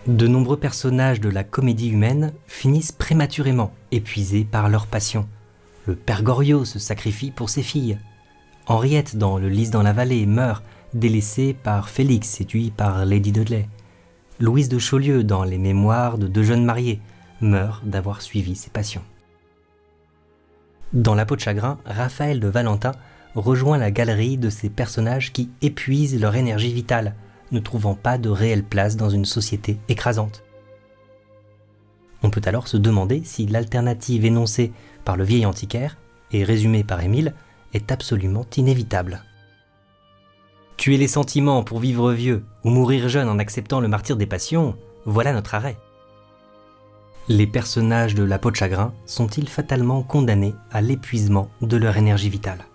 De nombreux personnages de la comédie humaine finissent prématurément, épuisés par leur passion. Le père Goriot se sacrifie pour ses filles. Henriette, dans Le Lys dans la vallée, meurt, délaissée par Félix, séduit par Lady Dudley. Louise de Chaulieu, dans Les Mémoires de deux jeunes mariés, meurt d'avoir suivi ses passions. Dans La peau de chagrin, Raphaël de Valentin rejoint la galerie de ces personnages qui épuisent leur énergie vitale, ne trouvant pas de réelle place dans une société écrasante. On peut alors se demander si l'alternative énoncée par le vieil antiquaire et résumée par Émile est absolument inévitable. Tuer les sentiments pour vivre vieux ou mourir jeune en acceptant le martyre des passions, voilà notre arrêt. Les personnages de La peau de chagrin sont-ils fatalement condamnés à l'épuisement de leur énergie vitale ?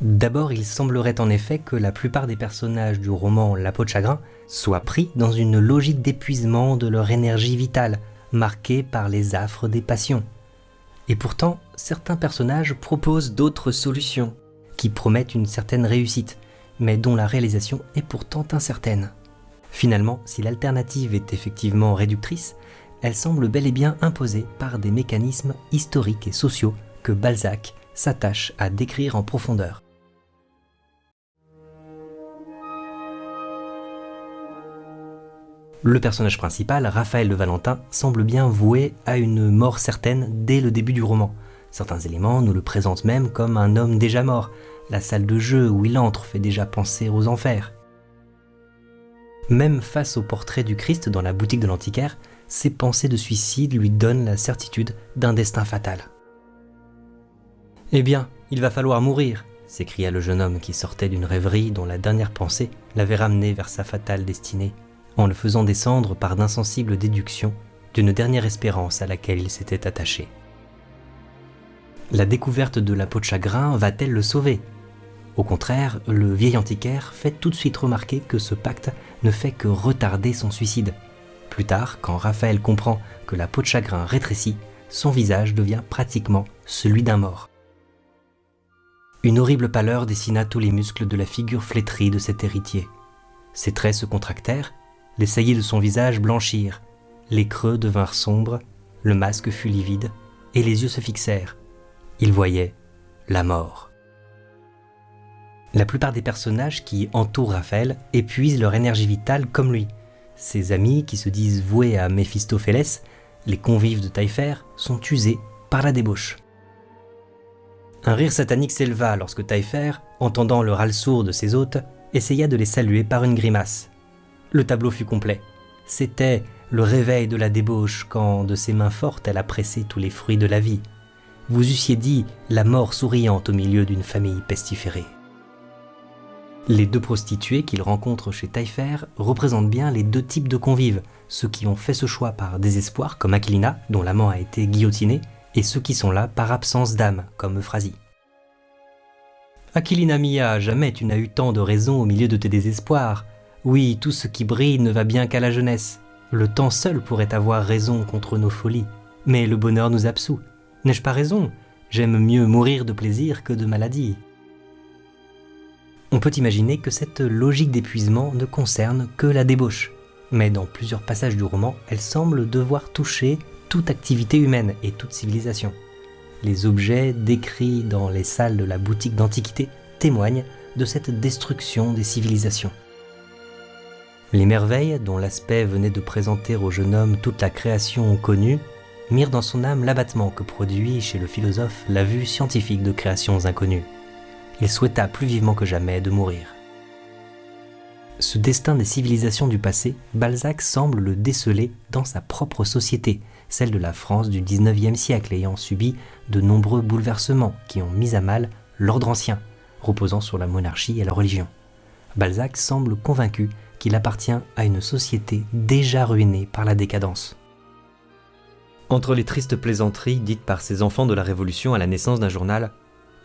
D'abord, il semblerait en effet que la plupart des personnages du roman La peau de chagrin soient pris dans une logique d'épuisement de leur énergie vitale, marquée par les affres des passions. Et pourtant, certains personnages proposent d'autres solutions, qui promettent une certaine réussite, mais dont la réalisation est pourtant incertaine. Finalement, si l'alternative est effectivement réductrice, elle semble bel et bien imposée par des mécanismes historiques et sociaux que Balzac s'attache à décrire en profondeur. Le personnage principal, Raphaël de Valentin, semble bien voué à une mort certaine dès le début du roman. Certains éléments nous le présentent même comme un homme déjà mort. La salle de jeu où il entre fait déjà penser aux enfers. Même face au portrait du Christ dans la boutique de l'antiquaire, ses pensées de suicide lui donnent la certitude d'un destin fatal. « Eh bien, il va falloir mourir !» s'écria le jeune homme qui sortait d'une rêverie dont la dernière pensée l'avait ramené vers sa fatale destinée, en le faisant descendre par d'insensibles déductions d'une dernière espérance à laquelle il s'était attaché. La découverte de la peau de chagrin va-t-elle le sauver ? Au contraire, le vieil antiquaire fait tout de suite remarquer que ce pacte ne fait que retarder son suicide. Plus tard, quand Raphaël comprend que la peau de chagrin rétrécit, son visage devient pratiquement celui d'un mort. Une horrible pâleur dessina tous les muscles de la figure flétrie de cet héritier. Ses traits se contractèrent, les saillies de son visage blanchirent, les creux devinrent sombres, le masque fut livide, et les yeux se fixèrent. Il voyait la mort. La plupart des personnages qui entourent Raphaël épuisent leur énergie vitale comme lui. Ses amis, qui se disent voués à Méphistophélès, les convives de Taillefer, sont usés par la débauche. Un rire satanique s'éleva lorsque Taillefer, entendant le râle sourd de ses hôtes, essaya de les saluer par une grimace. Le tableau fut complet. C'était le réveil de la débauche quand, de ses mains fortes, elle a pressé tous les fruits de la vie. Vous eussiez dit la mort souriante au milieu d'une famille pestiférée. Les deux prostituées qu'il rencontre chez Taillefer représentent bien les deux types de convives, ceux qui ont fait ce choix par désespoir, comme Aquilina, dont l'amant a été guillotiné, et ceux qui sont là par absence d'âme, comme Euphrasie. Aquilina mia, jamais tu n'as eu tant de raison au milieu de tes désespoirs. Oui, tout ce qui brille ne va bien qu'à la jeunesse. Le temps seul pourrait avoir raison contre nos folies, mais le bonheur nous absout. N'ai-je pas raison ? J'aime mieux mourir de plaisir que de maladie. On peut imaginer que cette logique d'épuisement ne concerne que la débauche, mais dans plusieurs passages du roman, elle semble devoir toucher toute activité humaine et toute civilisation. Les objets décrits dans les salles de la boutique d'antiquité témoignent de cette destruction des civilisations. Les merveilles, dont l'aspect venait de présenter au jeune homme toute la création connue, mirent dans son âme l'abattement que produit chez le philosophe la vue scientifique de créations inconnues. Il souhaita plus vivement que jamais de mourir. Ce destin des civilisations du passé, Balzac semble le déceler dans sa propre société, celle de la France du XIXe siècle ayant subi de nombreux bouleversements qui ont mis à mal l'ordre ancien, reposant sur la monarchie et la religion. Balzac semble convaincu qu'il appartient à une société déjà ruinée par la décadence. Entre les tristes plaisanteries dites par ces enfants de la Révolution à la naissance d'un journal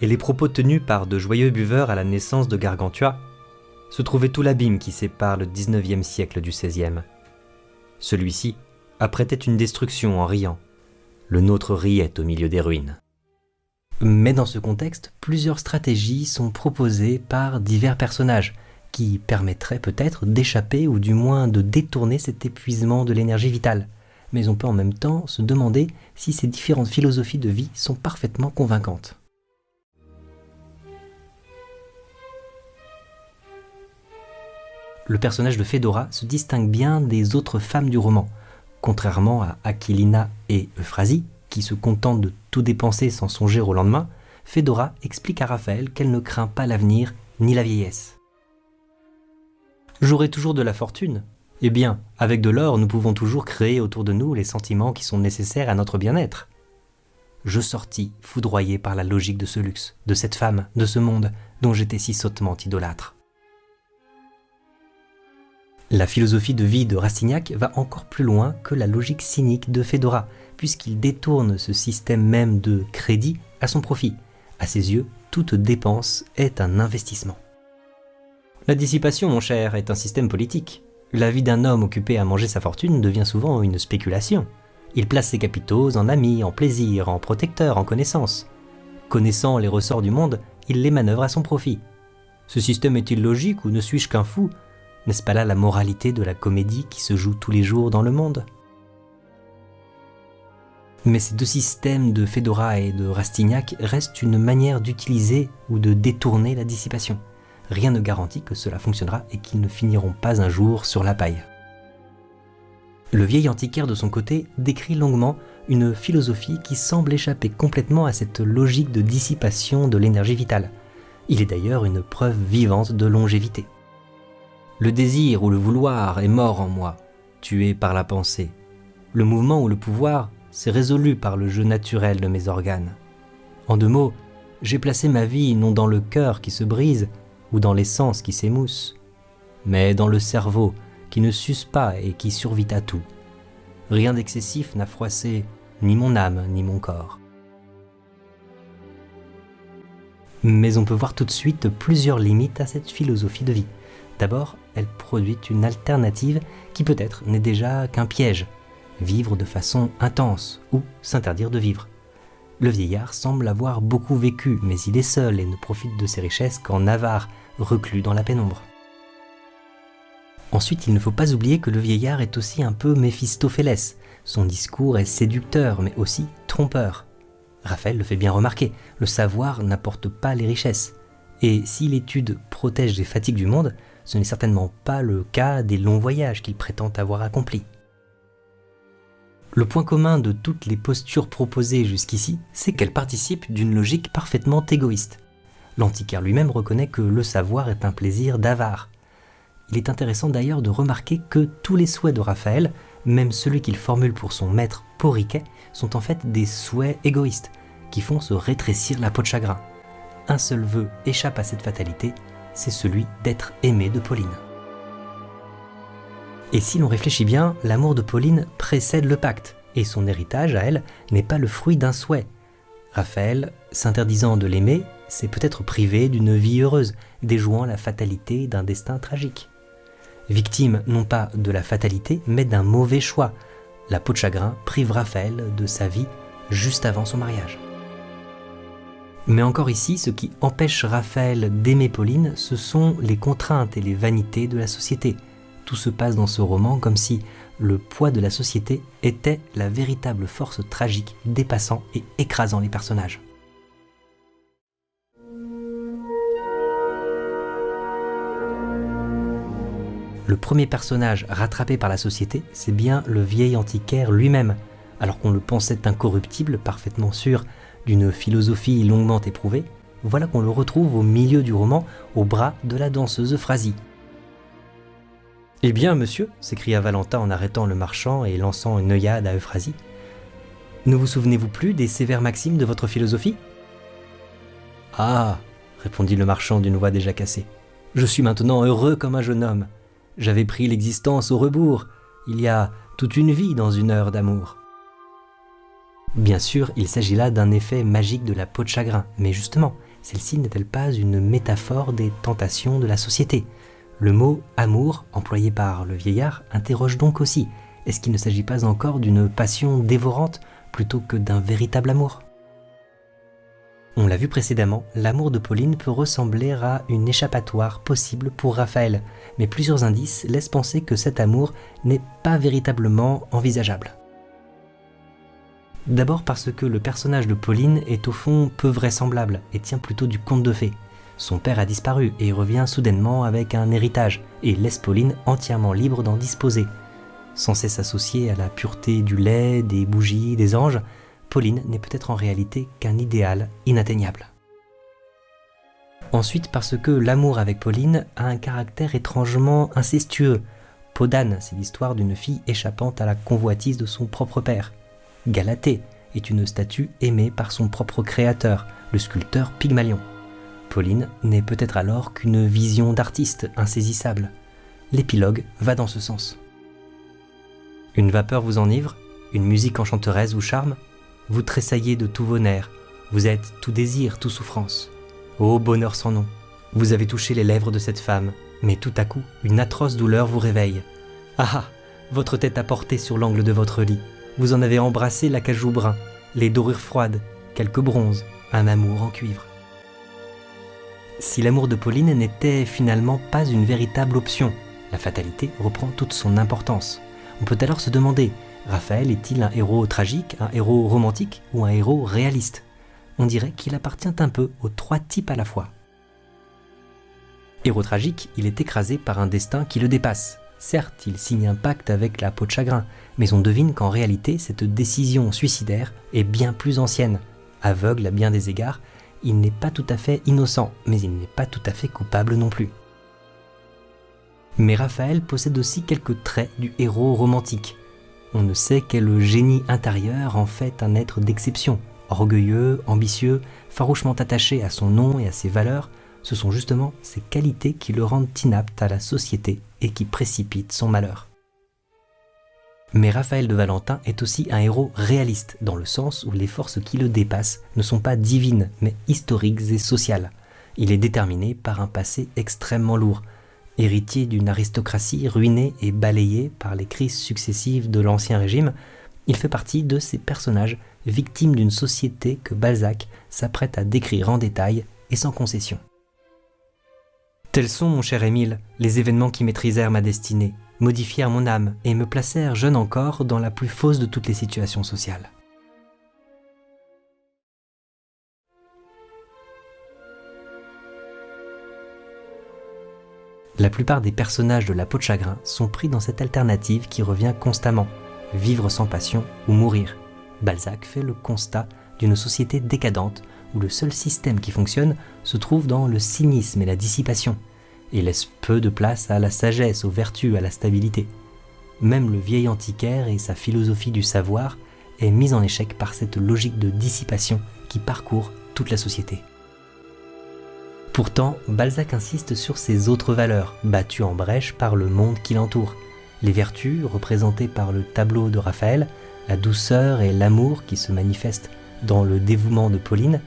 et les propos tenus par de joyeux buveurs à la naissance de Gargantua, se trouvait tout l'abîme qui sépare le XIXe siècle du XVIe. Celui-ci apprêtait une destruction en riant. Le nôtre riait au milieu des ruines. Mais dans ce contexte, plusieurs stratégies sont proposées par divers personnages qui permettrait peut-être d'échapper ou du moins de détourner cet épuisement de l'énergie vitale. Mais on peut en même temps se demander si ces différentes philosophies de vie sont parfaitement convaincantes. Le personnage de Fedora se distingue bien des autres femmes du roman. Contrairement à Aquilina et Euphrasie, qui se contentent de tout dépenser sans songer au lendemain, Fedora explique à Raphaël qu'elle ne craint pas l'avenir ni la vieillesse. « J'aurai toujours de la fortune. Eh bien, avec de l'or, nous pouvons toujours créer autour de nous les sentiments qui sont nécessaires à notre bien-être. » Je sortis, foudroyé par la logique de ce luxe, de cette femme, de ce monde dont j'étais si sottement idolâtre. La philosophie de vie de Rastignac va encore plus loin que la logique cynique de Fedora, puisqu'il détourne ce système même de crédit à son profit. À ses yeux, toute dépense est un investissement. La dissipation, mon cher, est un système politique. La vie d'un homme occupé à manger sa fortune devient souvent une spéculation. Il place ses capitaux en amis, en plaisirs, en protecteurs, en connaissances. Connaissant les ressorts du monde, il les manœuvre à son profit. Ce système est-il logique ou ne suis-je qu'un fou ? N'est-ce pas là la moralité de la comédie qui se joue tous les jours dans le monde ? Mais ces deux systèmes de Fedora et de Rastignac restent une manière d'utiliser ou de détourner la dissipation. Rien ne garantit que cela fonctionnera et qu'ils ne finiront pas un jour sur la paille. Le vieil antiquaire de son côté décrit longuement une philosophie qui semble échapper complètement à cette logique de dissipation de l'énergie vitale. Il est d'ailleurs une preuve vivante de longévité. Le désir ou le vouloir est mort en moi, tué par la pensée. Le mouvement ou le pouvoir s'est résolu par le jeu naturel de mes organes. En deux mots, j'ai placé ma vie non dans le cœur qui se brise ou dans les sens qui s'émoussent, mais dans le cerveau qui ne s'use pas et qui survit à tout. Rien d'excessif n'a froissé ni mon âme ni mon corps. Mais on peut voir tout de suite plusieurs limites à cette philosophie de vie. D'abord, elle produit une alternative qui peut-être n'est déjà qu'un piège, vivre de façon intense ou s'interdire de vivre. Le vieillard semble avoir beaucoup vécu, mais il est seul et ne profite de ses richesses qu'en avare, reclus dans la pénombre. Ensuite, il ne faut pas oublier que le vieillard est aussi un peu Méphistophélès. Son discours est séducteur, mais aussi trompeur. Raphaël le fait bien remarquer, le savoir n'apporte pas les richesses. Et si l'étude protège des fatigues du monde, ce n'est certainement pas le cas des longs voyages qu'il prétend avoir accomplis. Le point commun de toutes les postures proposées jusqu'ici, c'est qu'elles participent d'une logique parfaitement égoïste. L'antiquaire lui-même reconnaît que le savoir est un plaisir d'avare. Il est intéressant d'ailleurs de remarquer que tous les souhaits de Raphaël, même celui qu'il formule pour son maître Porriquet, sont en fait des souhaits égoïstes, qui font se rétrécir la peau de chagrin. Un seul vœu échappe à cette fatalité, c'est celui d'être aimé de Pauline. Et si l'on réfléchit bien, l'amour de Pauline précède le pacte, et son héritage à elle n'est pas le fruit d'un souhait. Raphaël, s'interdisant de l'aimer, s'est peut-être privé d'une vie heureuse, déjouant la fatalité d'un destin tragique. Victime non pas de la fatalité, mais d'un mauvais choix, la peau de chagrin prive Raphaël de sa vie juste avant son mariage. Mais encore ici, ce qui empêche Raphaël d'aimer Pauline, ce sont les contraintes et les vanités de la société. Tout se passe dans ce roman comme si le poids de la société était la véritable force tragique dépassant et écrasant les personnages. Le premier personnage rattrapé par la société, c'est bien le vieil antiquaire lui-même, alors qu'on le pensait incorruptible, parfaitement sûr d'une philosophie longuement éprouvée, voilà qu'on le retrouve au milieu du roman, au bras de la danseuse Euphrasie. « Eh bien, monsieur » s'écria Valentin en arrêtant le marchand et lançant une œillade à Euphrasie. « Ne vous souvenez-vous plus des sévères maximes de votre philosophie ?»« Ah » répondit le marchand d'une voix déjà cassée. « Je suis maintenant heureux comme un jeune homme. J'avais pris l'existence au rebours. Il y a toute une vie dans une heure d'amour. » Bien sûr, il s'agit là d'un effet magique de la peau de chagrin, mais justement, celle-ci n'est-elle pas une métaphore des tentations de la société ? Le mot « amour » employé par le vieillard interroge donc aussi. Est-ce qu'il ne s'agit pas encore d'une passion dévorante plutôt que d'un véritable amour ? On l'a vu précédemment, l'amour de Pauline peut ressembler à une échappatoire possible pour Raphaël, mais plusieurs indices laissent penser que cet amour n'est pas véritablement envisageable. D'abord parce que le personnage de Pauline est au fond peu vraisemblable et tient plutôt du conte de fées. Son père a disparu et revient soudainement avec un héritage et laisse Pauline entièrement libre d'en disposer. Censée s'associer à la pureté du lait, des bougies, des anges, Pauline n'est peut-être en réalité qu'un idéal inatteignable. Ensuite parce que l'amour avec Pauline a un caractère étrangement incestueux. Peau d'âne, c'est l'histoire d'une fille échappant à la convoitise de son propre père. Galatée est une statue aimée par son propre créateur, le sculpteur Pygmalion. Pauline n'est peut-être alors qu'une vision d'artiste insaisissable. L'épilogue va dans ce sens. Une vapeur vous enivre, une musique enchanteresse vous charme, vous tressaillez de tous vos nerfs, vous êtes tout désir, tout souffrance. Ô bonheur sans nom, vous avez touché les lèvres de cette femme, mais tout à coup, une atroce douleur vous réveille. Ah ah, votre tête a porté sur l'angle de votre lit, vous en avez embrassé l'acajou brun, les dorures froides, quelques bronzes, un amour en cuivre. Si l'amour de Pauline n'était finalement pas une véritable option, la fatalité reprend toute son importance. On peut alors se demander, Raphaël est-il un héros tragique, un héros romantique ou un héros réaliste ? On dirait qu'il appartient un peu aux trois types à la fois. Héros tragique, il est écrasé par un destin qui le dépasse. Certes, il signe un pacte avec la peau de chagrin, mais on devine qu'en réalité, cette décision suicidaire est bien plus ancienne. Aveugle à bien des égards, il n'est pas tout à fait innocent, mais il n'est pas tout à fait coupable non plus. Mais Raphaël possède aussi quelques traits du héros romantique. On ne sait quel génie intérieur en fait un être d'exception. Orgueilleux, ambitieux, farouchement attaché à son nom et à ses valeurs, ce sont justement ces qualités qui le rendent inapte à la société et qui précipitent son malheur. Mais Raphaël de Valentin est aussi un héros réaliste, dans le sens où les forces qui le dépassent ne sont pas divines, mais historiques et sociales. Il est déterminé par un passé extrêmement lourd, héritier d'une aristocratie ruinée et balayée par les crises successives de l'Ancien Régime. Il fait partie de ces personnages victimes d'une société que Balzac s'apprête à décrire en détail et sans concession. Tels sont, mon cher Émile, les événements qui maîtrisèrent ma destinée, modifièrent mon âme et me placèrent jeune encore dans la plus fausse de toutes les situations sociales. La plupart des personnages de La peau de chagrin sont pris dans cette alternative qui revient constamment, vivre sans passion ou mourir. Balzac fait le constat d'une société décadente où le seul système qui fonctionne se trouve dans le cynisme et la dissipation, et laisse peu de place à la sagesse, aux vertus, à la stabilité. Même le vieil antiquaire et sa philosophie du savoir est mise en échec par cette logique de dissipation qui parcourt toute la société. Pourtant, Balzac insiste sur ces autres valeurs, battues en brèche par le monde qui l'entoure. Les vertus, représentées par le tableau de Raphaël, la douceur et l'amour qui se manifestent dans le dévouement de Pauline,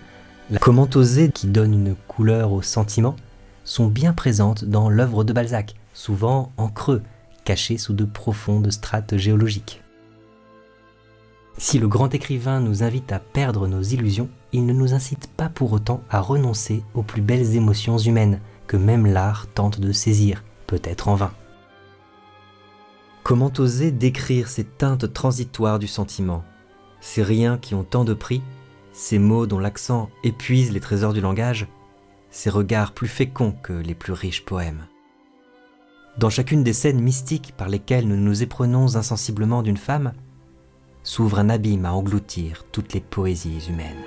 la comment oser qui donne une couleur aux sentiments, sont bien présentes dans l'œuvre de Balzac, souvent en creux, cachées sous de profondes strates géologiques. Si le grand écrivain nous invite à perdre nos illusions, il ne nous incite pas pour autant à renoncer aux plus belles émotions humaines que même l'art tente de saisir, peut-être en vain. Comment oser décrire ces teintes transitoires du sentiment, ces riens qui ont tant de prix, ces mots dont l'accent épuise les trésors du langage, ces regards plus féconds que les plus riches poèmes. Dans chacune des scènes mystiques par lesquelles nous nous éprenons insensiblement d'une femme, s'ouvre un abîme à engloutir toutes les poésies humaines.